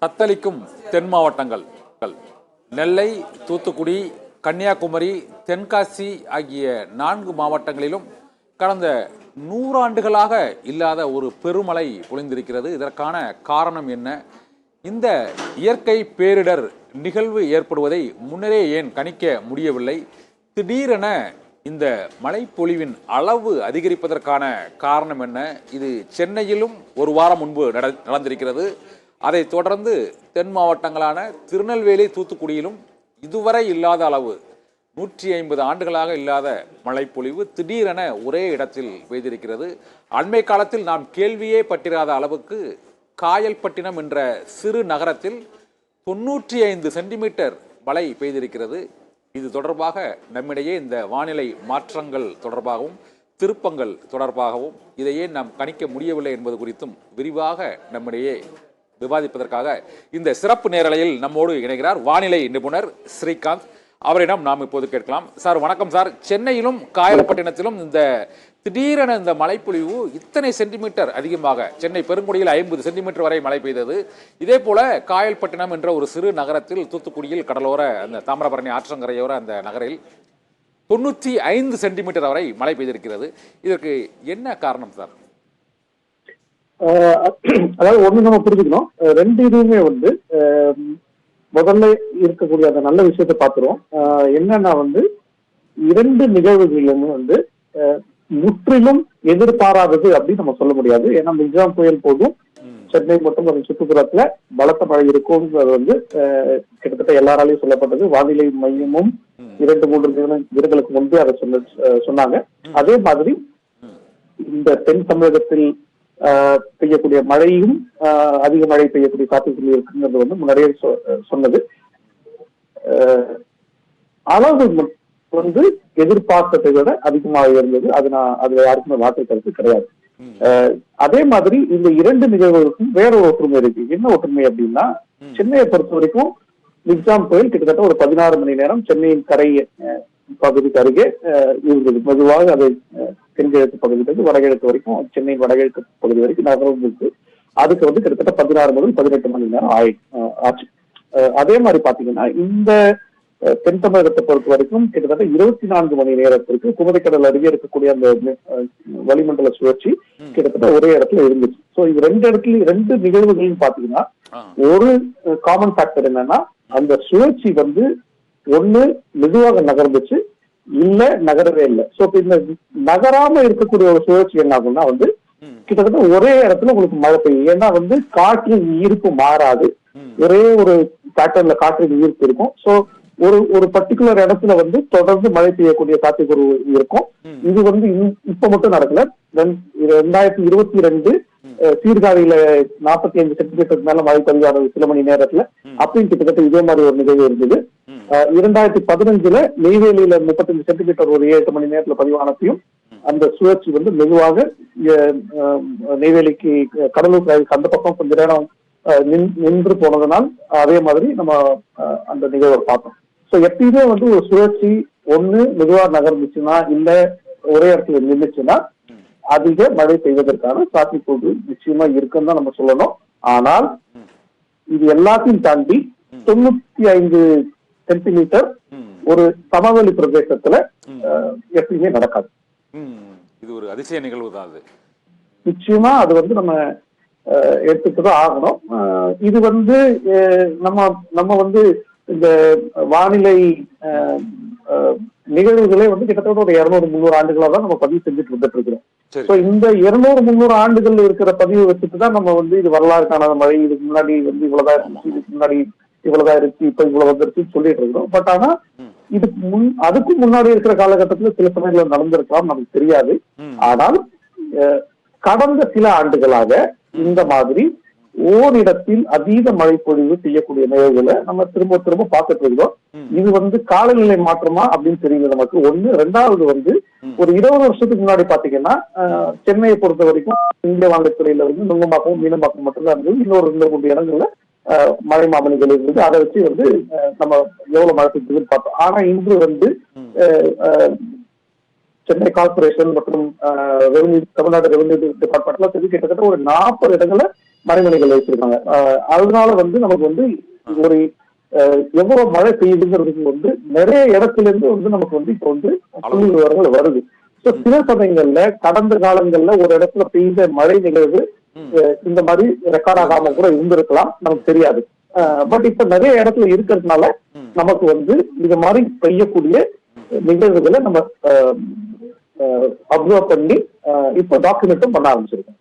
தத்தளிக்கும் தென் மாவட்டங்கள் நெல்லை, தூத்துக்குடி, கன்னியாகுமரி, தென்காசி ஆகிய 4 மாவட்டங்களிலும் கடந்த 100 ஆண்டுகளாக இல்லாத ஒரு பெருமழை பொழிந்திருக்கிறது. இதற்கான காரணம் என்ன? இந்த இயற்கை பேரிடர் நிகழ்வு ஏற்படுவதை முன்னரே ஏன் கணிக்க முடியவில்லை? திடீரென இந்த மழைப்பொழிவின் அளவு அதிகரிப்பதற்கான காரணம் என்ன? இது சென்னையிலும் ஒரு வாரம் முன்பு நடந்திருக்கிறது. அதைத் தொடர்ந்து தென் மாவட்டங்களான திருநெல்வேலி, தூத்துக்குடியிலும் இதுவரை இல்லாத அளவு 150 ஆண்டுகளாக இல்லாத மழைப்பொழிவு திடீரென ஒரே இடத்தில் பெய்திருக்கிறது. அண்மை காலத்தில் நாம் கேள்வியே பட்டிராத அளவுக்கு காயல்பட்டினம் என்ற சிறு நகரத்தில் 95 சென்டிமீட்டர் மழை பெய்திருக்கிறது. இது தொடர்பாக நம்மிடையே இந்த வானிலை மாற்றங்கள் தொடர்பாகவும் திருப்பங்கள் தொடர்பாகவும் இதையே நாம் கணிக்க முடியவில்லை என்பது குறித்தும் விரிவாக நம்மிடையே விவாதிப்பதற்காக இந்த சிறப்பு நேரலையில் நம்மோடு இணைகிறார் வானிலை நிபுணர் ஸ்ரீகாந்த். அவரிடம் நாம் இப்போது கேட்கலாம். சார் வணக்கம் சார். சென்னையிலும் காயல்பட்டினத்திலும் இந்த திடீரென இந்த மழைப்பொழிவு இத்தனை சென்டிமீட்டர் அதிகமாக, சென்னை பெருங்குடியில் 50 சென்டிமீட்டர் வரை மழை பெய்தது. இதே போல காயல்பட்டினம் என்ற ஒரு சிறு நகரத்தில், தூத்துக்குடியில் கடலோர அந்த தாமிரபரணி ஆற்றங்கரையோர அந்த நகரில் 95 சென்டிமீட்டர் வரை மழை பெய்திருக்கிறது. இதற்கு என்ன காரணம் சார்? அதாவது ஒண்ணு நம்ம புரிஞ்சுக்கணும், ரெண்டு இதுவுமே முதல்ல இருக்கக்கூடிய அந்த நல்ல விஷயத்தை பார்த்துருவோம். என்னன்னா இரண்டு நிகழ்வுகளிலுமே முற்றிலும் எதிர்பாராதது அப்படின்னு நம்ம சொல்ல முடியாது. ஏன்னா மிக்ஜாம் புயல் போதும் சென்னை மற்றும் அதன் சுற்றுப்புறத்துல பலத்த மழை இருக்கும்ங்கிறது கிட்டத்தட்ட எல்லாராலையும் சொல்லப்பட்டது. வானிலை மையமும் 2-3 தினங்களுக்கு முன்பே அதை சொன்னாங்க. அதே மாதிரி இந்த தென் தமிழகத்தில் பெய்யக்கூடிய மழையும் அதிக மழை பெய்யக்கூடிய சாத்தியங்கள் இருக்குங்கிறது முன்னாடியே சொன்னது. அளவு எதிர்பார்த்ததை விட அதிகமாக இருந்தது. அதுல யாருக்குமே மாற்று கருத்து கிடையாது. அதே மாதிரி இந்த இரண்டு நிகழ்வுகளுக்கும் வேற ஒற்றுமை இருக்கு. என்ன ஒற்றுமை அப்படின்னா, சென்னையை பொறுத்த வரைக்கும் மிக்ஜாம் புயல் கிட்டத்தட்ட ஒரு 16 மணி நேரம் சென்னையின் கரை பகுதிக்கு அருகே இருந்தது. மெதுவாக அதை தென்கிழக்கு பகுதியிலிருந்து வடகிழக்கு வரைக்கும், சென்னையின் வடகிழக்கு பகுதி வரைக்கும் நகர்ந்து அதுக்கு கிட்டத்தட்ட 16 முதல் 18 மணி நேரம் ஆச்சு. அதே மாதிரி பாத்தீங்கன்னா இந்த தென் தமிழகத்தை பொறுத்த வரைக்கும் கிட்டத்தட்ட 24 மணி நேரத்திற்கு குமரிக்கடல் அருகே இருக்கக்கூடிய அந்த வளிமண்டல சுழற்சி கிட்டத்தட்ட ஒரே இடத்துல இருந்துச்சு. சோ இது ரெண்டு நிகழ்வுகளையும் பாத்தீங்கன்னா ஒரு காமன் ஃபேக்டர் என்னன்னா, அந்த சுழற்சி ஒண்ணு மெதுவாக நகர்ந்துச்சு, இல்ல நகரவே இல்லை. சோ இந்த நகராம இருக்கக்கூடிய ஒரு சுழற்சி என்ன ஆகும்னா கிட்டத்தட்ட ஒரே இடத்துல உங்களுக்கு மழை பெய்யும். ஏன்னா காற்றின் ஈர்ப்பு மாறாது, ஒரே ஒரு பேட்டர்ன்ல காற்றின் ஈர்ப்பு இருக்கும். சோ ஒரு பர்டிகுலர் இடத்துல தொடர்ந்து மழை பெய்யக்கூடிய சாத்தியக்கூறு இருக்கும். இது இப்ப மட்டும் நடக்கல. 2022 சீர்காழியில 45 சென்டிமீட்டருக்கு மேல மழை பதிவானது சில மணி நேரத்துல. அப்பயும் கிட்டத்தட்ட இதே மாதிரி ஒரு நிகழ்வு இருந்தது. 2015 நெய்வேலியில 35 சென்டிமீட்டர் ஒரு 7 மணி நேரத்துல பதிவானதையும் அந்த சுழற்சி மெதுவாக நெய்வேலிக்கு கடலூர் அந்த பக்கம் கொஞ்ச நேரம் நின்று போனதுனால் அதே மாதிரி நம்ம அந்த நிகழ்வை பார்த்தோம். சோ எப்பயுமே ஒரு சுழற்சி ஒண்ணு மெதுவா நகர்ந்துச்சுன்னா இல்ல ஒரே இடத்துல நின்றுச்சுன்னா அதிக மழை பெய்வதற்கான சாத்தியக்கூறு நிச்சயமா இருக்குன்னு தான் நம்ம சொல்லணும். ஆனால் இது எல்லாத்தையும் தாண்டி 95 சென்டிமீட்டர் ஒரு சமவெளி பிரதேசத்துல எப்பயுமே நடக்காது. இது ஒரு அதிசய நிகழ்வு தான். அது நிச்சயமா அது நம்ம எடுத்துட்டுதான் ஆகணும். இது நம்ம இந்த வானிலை நிகழ்வுகளே கிட்டத்தட்ட ஒரு 200-300 ஆண்டுகளா தான் நம்ம பதிவு செஞ்சுட்டு வந்துட்டு இருக்கிறோம். இந்த 200-300 ஆண்டுகள் இருக்கிற பதிவு வச்சுட்டுதான் நம்ம இது வரலாறு காணாத மழை, இதுக்கு முன்னாடி இவ்வளவுதான் இருந்துச்சு, இதுக்கு முன்னாடி இவ்வளவுதான் இருக்கு, இப்ப இவ்வளவு வந்துருச்சுன்னு சொல்லிட்டு இருக்கிறோம். பட் ஆனா அதுக்கு முன்னாடி இருக்கிற காலகட்டத்துல சில சமயங்கள் நடந்திருக்கலாம், நமக்கு தெரியாது. ஆனால் கடந்த சில ஆண்டுகளாக இந்த மாதிரி ஓரிடத்தில் அதீத மழை பொழிவு செய்யக்கூடிய நிகழ்வுகளை நம்ம திரும்ப திரும்ப பார்த்துட்டு இருக்கோம். இது காலநிலை மாற்றமா அப்படின்னு தெரியல நமக்கு. ஒண்ணு. ரெண்டாவது ஒரு 20 வருஷத்துக்கு முன்னாடி பாத்தீங்கன்னா சென்னையை பொறுத்த வரைக்கும் இந்திய வானிலைத்துறையில நுங்கம்பாக்கம், மீனம்பாக்கம் மட்டும்தான் இருந்தது. இன்னொரு 2-3 இடங்கள்ல மழை மாமணிகள் இருந்தது. அதை வச்சு நம்ம எவ்வளவு மழை பெய்யுதுன்னு பார்த்தோம். ஆனா இன்று சென்னை கார்பரேஷன் மற்றும் தமிழ்நாடு ரெவென்யூ டிபார்ட்மெண்ட்ல கிட்டத்தட்ட ஒரு 40 இடங்களை மறைமலைகள் வச்சிருக்காங்க. அதனால நமக்கு ஒரு எவ்வளவு மழை பெய்யுதுங்கிறதுக்கு நிறைய இடத்துல இருந்து நமக்கு இப்ப புள்ளி விவரங்கள் வருது. சில சமயங்கள்ல கடந்த காலங்கள்ல ஒரு இடத்துல பெய்த மழை நிகழ்வு இந்த மாதிரி ரெக்கார்ட் ஆகாம கூட இருந்திருக்கலாம், நமக்கு தெரியாது. பட் இப்ப நிறைய இடத்துல இருக்கிறதுனால நமக்கு இது மாதிரி பெய்யக்கூடிய நிகழ்வுகளை நம்ம அப்சர்வ் பண்ணி இப்ப டாக்குமெண்ட்டும் பண்ண ஆரம்பிச்சிருக்கோம்.